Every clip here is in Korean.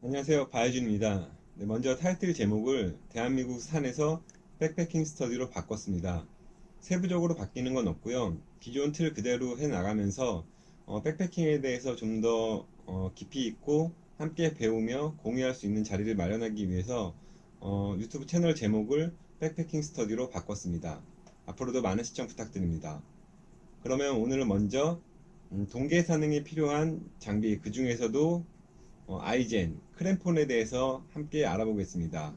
안녕하세요. 바이준입니다. 네, 먼저 타이틀 제목을 대한민국 산에서 백패킹 스터디로 바꿨습니다. 세부적으로 바뀌는 건 없고요. 기존 틀 그대로 해나가면서 백패킹에 대해서 좀 더 깊이 있고 함께 배우며 공유할 수 있는 자리를 마련하기 위해서 유튜브 채널 제목을 백패킹 스터디로 바꿨습니다. 앞으로도 많은 시청 부탁드립니다. 그러면 오늘은 먼저 동계 산행에 필요한 장비, 그 중에서도 아이젠, 크램폰에 대해서 함께 알아보겠습니다.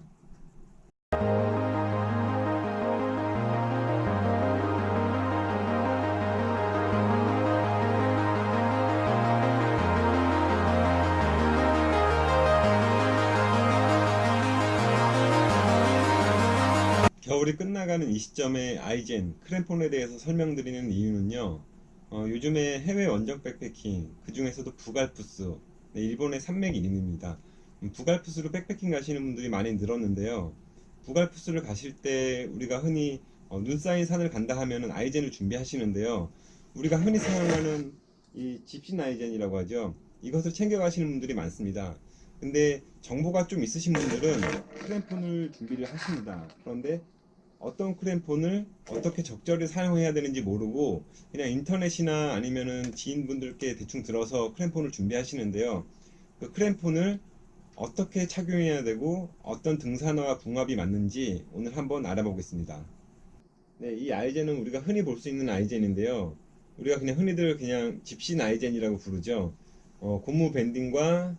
겨울이 끝나가는 이 시점에 아이젠, 크램폰에 대해서 설명드리는 이유는요. 요즘에 해외 원정 백패킹, 그 중에서도 부갈푸스, 네, 일본의 산맥 이름입니다. 부갈푸스로 백패킹 가시는 분들이 많이 늘었는데요. 부갈푸스를 가실 때 우리가 흔히 눈 쌓인 산을 간다 하면은 아이젠을 준비하시는데요. 우리가 흔히 사용하는 이 집신 아이젠이라고 하죠. 이것을 챙겨 가시는 분들이 많습니다. 근데 정보가 좀 있으신 분들은 크램폰을 준비를 하십니다. 그런데 어떤 크램폰을 어떻게 적절히 사용해야 되는지 모르고 그냥 인터넷이나 아니면은 지인분들께 대충 들어서 크램폰을 준비하시는데요. 그 크램폰을 어떻게 착용해야 되고 어떤 등산화와 궁합이 맞는지 오늘 한번 알아보겠습니다. 네, 이 아이젠은 우리가 흔히 볼 수 있는 아이젠인데요. 우리가 그냥 흔히들 그냥 집신 아이젠이라고 부르죠. 고무 밴딩과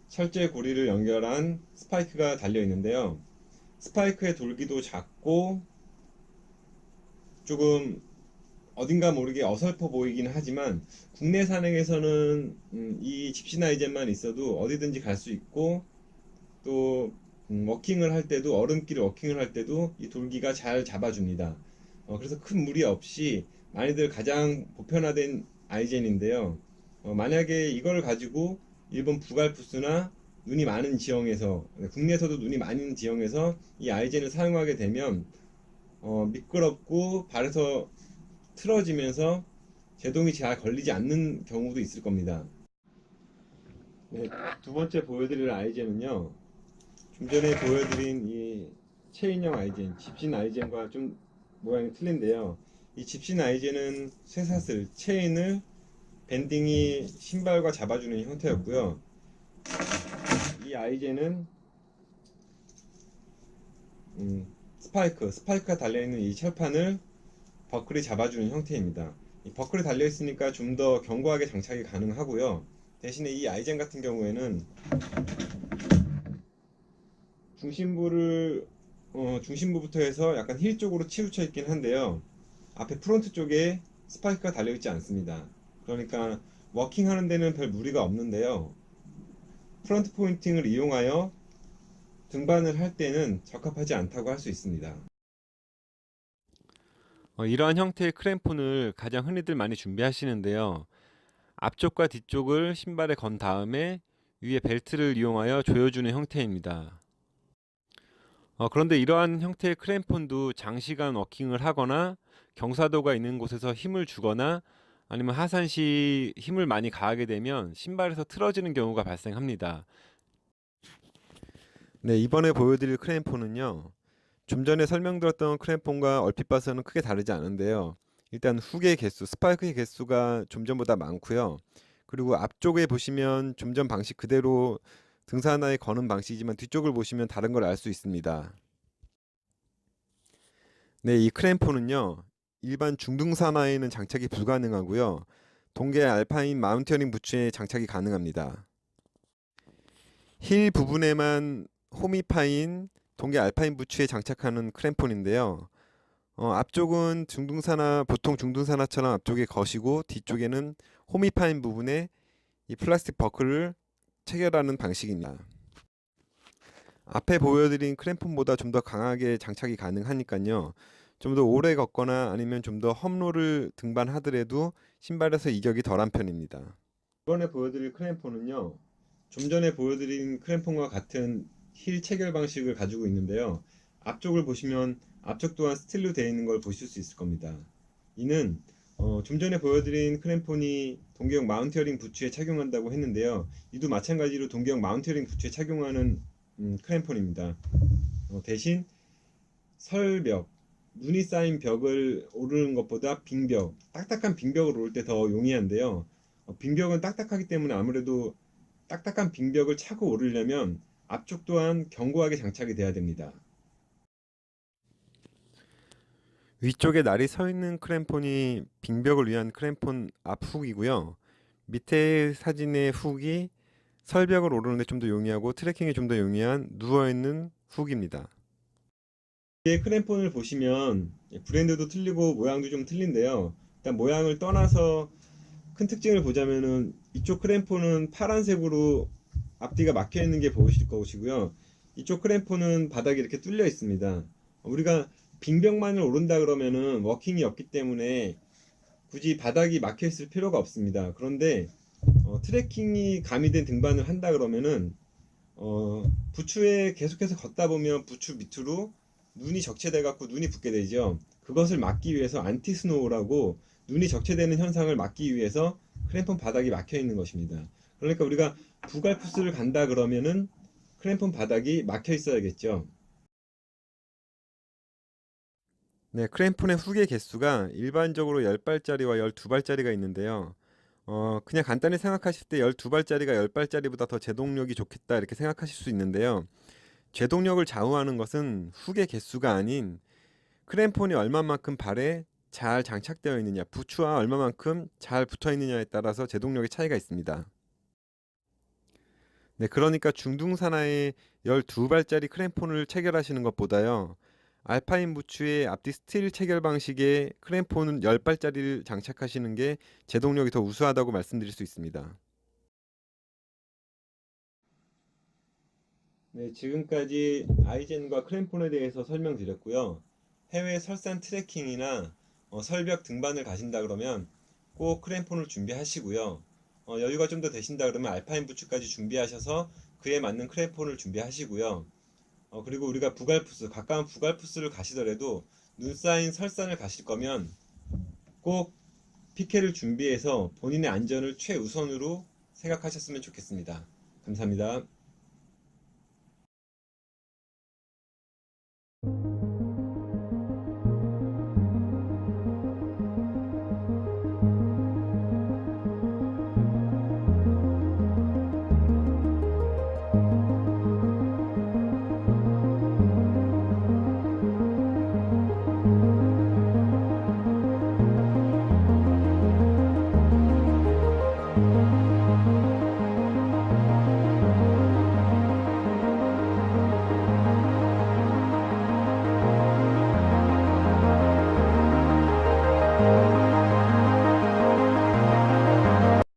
철제 고리를 연결한 스파이크가 달려 있는데요. 스파이크의 돌기도 작고 조금 어딘가 모르게 어설퍼 보이긴 하지만 국내 산행에서는 이 집신 아이젠만 있어도 어디든지 갈 수 있고 또 워킹을 할 때도 얼음길 워킹을 할 때도 이 돌기가 잘 잡아줍니다. 그래서 큰 무리 없이 많이들 가장 보편화된 아이젠인데요. 만약에 이걸 가지고 일본 부갈푸스나 눈이 많은 지형에서 국내에서도 눈이 많은 지형에서 이 아이젠을 사용하게 되면 미끄럽고 발에서 틀어지면서 제동이 잘 걸리지 않는 경우도 있을 겁니다. 네, 두 번째 보여드릴 아이젠은요. 좀 전에 보여드린 이 체인형 아이젠, 집신 아이젠과 좀 모양이 틀린데요. 이 집신 아이젠은 쇠사슬, 체인을 밴딩이 신발과 잡아주는 형태였고요. 이 아이젠은 스파이크가 달려있는 이 철판을 버클이 잡아주는 형태입니다. 이 버클이 달려있으니까 좀 더 견고하게 장착이 가능하고요. 대신에 이 아이젠 같은 경우에는 중심부를 중심부부터 해서 약간 힐 쪽으로 치우쳐 있긴 한데요. 앞에 프론트 쪽에 스파이크가 달려있지 않습니다. 그러니까 워킹 하는 데는 별 무리가 없는데요. 프론트 포인팅을 이용하여 등반을 할 때는 적합하지 않다고 할 수 있습니다. 이러한 형태의 크램폰을 가장 흔히들 많이 준비하시는데요. 앞쪽과 뒤쪽을 신발에 건 다음에 위에 벨트를 이용하여 조여주는 형태입니다. 그런데 이러한 형태의 크램폰도 장시간 워킹을 하거나 경사도가 있는 곳에서 힘을 주거나 아니면 하산시 힘을 많이 가하게 되면 신발에서 틀어지는 경우가 발생합니다. 네, 이번에 보여드릴 크램폰은요. 좀 전에 설명드렸던 크램폰과 얼핏 봐서는 크게 다르지 않은데요. 일단 훅의 개수, 스파이크의 개수가 좀 전보다 많고요. 그리고 앞쪽에 보시면 좀 전 방식 그대로 등산화에 거는 방식이지만 뒤쪽을 보시면 다른 걸 알 수 있습니다. 네, 이 크램폰은요. 일반 중등산화에는 장착이 불가능하고요. 동계 알파인 마운티어링 부츠에 장착이 가능합니다. 힐 부분에만 홈이 파인 동계 알파인 부츠에 장착하는 크램폰인데요. 앞쪽은 중등산화 보통 중등산화처럼 앞쪽에 거시고 뒤쪽에는 홈이 파인 부분에 이 플라스틱 버클을 체결하는 방식입니다. 앞에 보여드린 크램폰보다 좀 더 강하게 장착이 가능하니까요. 좀 더 오래 걷거나 아니면 좀 더 험로를 등반하더라도 신발에서 이격이 덜한 편입니다. 이번에 보여드릴 크램폰은요. 좀 전에 보여드린 크램폰과 같은 힐 체결 방식을 가지고 있는데요. 앞쪽을 보시면 앞쪽 또한 스틸로 되어 있는 걸 보실 수 있을 겁니다. 이는 좀 전에 보여드린 크램폰이 동계형 마운티어링 부츠에 착용한다고 했는데요. 이도 마찬가지로 동계형 마운티어링 부츠에 착용하는 크램폰입니다. 대신 설벽, 눈이 쌓인 벽을 오르는 것보다 빙벽, 딱딱한 빙벽을 오를 때 더 용이한데요. 빙벽은 딱딱하기 때문에 아무래도 딱딱한 빙벽을 차고 오르려면 앞쪽 또한 견고하게 장착이 돼야 됩니다. 위쪽에 날이 서 있는 크램폰이 빙벽을 위한 크램폰 앞훅이고요. 밑에 사진의 훅이 설벽을 오르는데 좀 더 용이하고 트레킹에 좀 더 용이한 누워있는 훅입니다. 뒤에 크램폰을 보시면 브랜드도 틀리고 모양도 좀 틀린데요. 일단 모양을 떠나서 큰 특징을 보자면은 이쪽 크램폰은 파란색으로 앞뒤가 막혀 있는 게 보이실 것이고요. 이쪽 크램폰은 바닥이 이렇게 뚫려 있습니다. 우리가 빙벽만을 오른다 그러면은 워킹이 없기 때문에 굳이 바닥이 막혀 있을 필요가 없습니다. 그런데 트레킹이 가미된 등반을 한다 그러면은 부츠에 계속해서 걷다 보면 부츠 밑으로 눈이 적체돼 갖고 눈이 붓게 되죠. 그것을 막기 위해서 안티스노우라고 눈이 적체되는 현상을 막기 위해서 크램폰 바닥이 막혀 있는 것입니다. 그러니까 우리가 부갈푸스를 간다 그러면은 크램폰 바닥이 막혀 있어야겠죠. 네, 크램폰의 후계 개수가 일반적으로 10발짜리와 12발짜리가 있는데요. 그냥 간단히 생각하실 때 12발짜리가 10발짜리보다 더 제동력이 좋겠다 이렇게 생각하실 수 있는데요. 제동력을 좌우하는 것은 후계 개수가 아닌 크램폰이 얼마만큼 발에 잘 장착되어 있느냐, 부츠와 얼마만큼 잘 붙어 있느냐에 따라서 제동력의 차이가 있습니다. 네, 그러니까 중등산하에 12발짜리 크램폰을 체결하시는 것보다요. 알파인 부츠의 앞뒤 스틸 체결 방식의 크램폰은 10발짜리를 장착하시는 게 제동력이 더 우수하다고 말씀드릴 수 있습니다. 네, 지금까지 아이젠과 크램폰에 대해서 설명드렸고요. 해외 설산 트레킹이나 설벽 등반을 가신다 그러면 꼭 크램폰을 준비하시고요. 여유가 좀 더 되신다 그러면 알파인 부츠까지 준비하셔서 그에 맞는 크램폰을 준비하시고요. 그리고 우리가 부갈푸스, 가까운 부갈푸스를 가시더라도 눈 쌓인 설산을 가실 거면 꼭 피켓을 준비해서 본인의 안전을 최우선으로 생각하셨으면 좋겠습니다. 감사합니다.